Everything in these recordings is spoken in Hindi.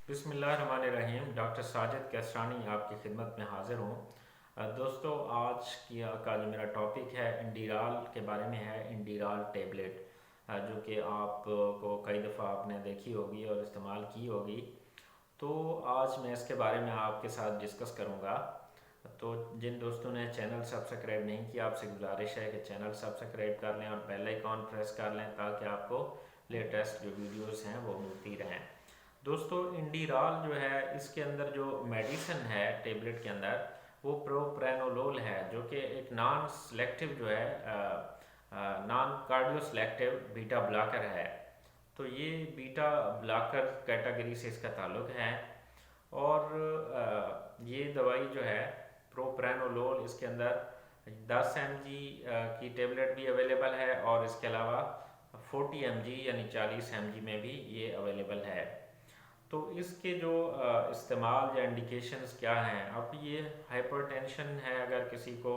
बिस्मिल्लाहिर्रहमानिर्रहीम। डॉक्टर साजिद कैसरानी आपकी खिदमत में हाज़िर हूँ। दोस्तों, आज का जो मेरा टॉपिक है इंडीराल के बारे में है। इंडीराल टेबलेट जो कि आपको कई दफ़ा आपने देखी होगी और इस्तेमाल की होगी। तो आज मैं इसके बारे में आपके साथ डिस्कस करूँगा। तो जिन दोस्तों ने चैनल सब्सक्राइब नहीं किया, आपसे गुजारिश है कि चैनल सब्सक्राइब कर लें और बेल आइकॉन प्रेस कर लें ताकि आपको लेटेस्ट जो वीडियोस हैं वो मिलती रहें। दोस्तों, इंडीराल जो है इसके अंदर जो मेडिसिन है टेबलेट के अंदर वो प्रोप्रानोलोल है, जो कि एक नॉन सेलेक्टिव जो है non cardio selective beta blocker है। तो ये बीटा ब्लॉकर कैटेगरी से इसका ताल्लुक है। और ये दवाई जो है प्रोप्रानोलोल, इसके अंदर 10 mg की टेबलेट भी अवेलेबल है और इसके अलावा 40 mg यानी 40 mg में भी ये अवेलेबल है। तो इसके जो इस्तेमाल या इंडिकेशंस क्या हैं। अब ये हाइपरटेंशन है, अगर किसी को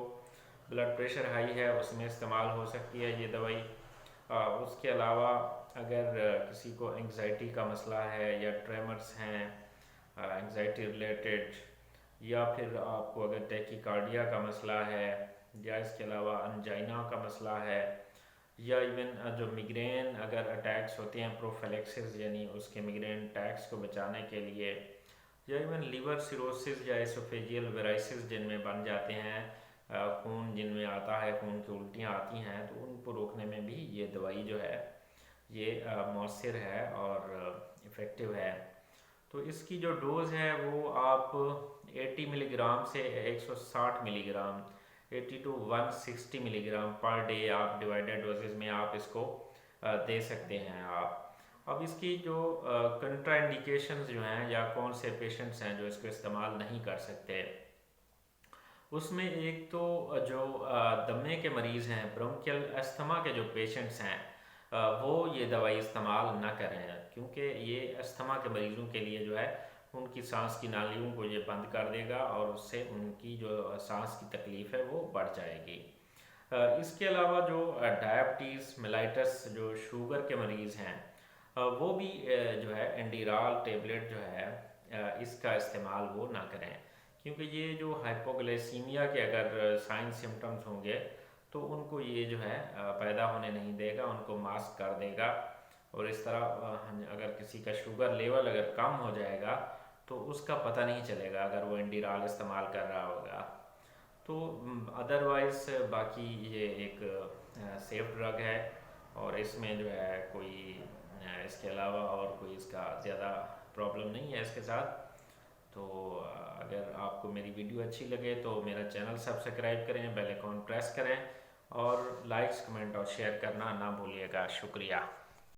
ब्लड प्रेशर हाई है उसमें इस्तेमाल हो सकती है ये दवाई। उसके अलावा अगर किसी को एंग्जाइटी का मसला है या ट्रेमर्स हैं एंग्जाइटी रिलेटेड, या फिर आपको अगर टैकीकार्डिया का मसला है, या इसके अलावा अंजाइना का मसला है, या इवन जो मिग्रेन अगर अटैक्स होते हैं प्रोफिलैक्सिस यानी उसके मिग्रेन अटैक्स को बचाने के लिए, या इवन लीवर सिरोसिस या एसोफेजियल वेराइसिस जिनमें बन जाते हैं, खून जिनमें आता है, खून की उल्टियाँ आती हैं, तो उनको रोकने में भी ये दवाई जो है ये मौसर है और इफ़ेक्टिव है। तो इसकी जो डोज़ है वो आप 80 मिलीग्राम से 160 milligram, 80 to 160 milligram per day आप डिवाइडेड डोजेज में आप इसको दे सकते हैं आप। अब इसकी जो कंट्राइंडिकेशंस जो हैं या कौन से पेशेंट्स हैं जो इसको इस्तेमाल नहीं कर सकते, उसमें एक तो जो दमे के मरीज़ हैं, ब्रोंकियल अस्थमा के जो पेशेंट्स हैं, वो ये दवाई इस्तेमाल ना करें, क्योंकि ये अस्थमा के मरीज़ों के लिए जो है उनकी सांस की नालियों को ये बंद कर देगा और उससे उनकी जो सांस की तकलीफ़ है वो बढ़ जाएगी। इसके अलावा जो डायबिटीज़ मेलाइटस जो शुगर के मरीज़ हैं, वो भी जो है एंडीराल टेबलेट जो है इसका इस्तेमाल वो ना करें, क्योंकि ये जो हाइपोग्लाइसीमिया के अगर साइन सिम्टम्स होंगे तो उनको ये जो है पैदा होने नहीं देगा, उनको मास्क कर देगा। और इस तरह अगर किसी का शुगर लेवल अगर कम हो जाएगा तो उसका पता नहीं चलेगा अगर वो एंडीराल इस्तेमाल कर रहा होगा। तो अदरवाइज़ बाकी ये एक सेफ ड्रग है और इसमें जो है कोई इसके अलावा और कोई इसका ज़्यादा प्रॉब्लम नहीं है इसके साथ। तो अगर आपको मेरी वीडियो अच्छी लगे तो मेरा चैनल सब्सक्राइब करें, बेल आइकॉन प्रेस करें और लाइक्स, कमेंट और शेयर करना ना भूलिएगा। शुक्रिया।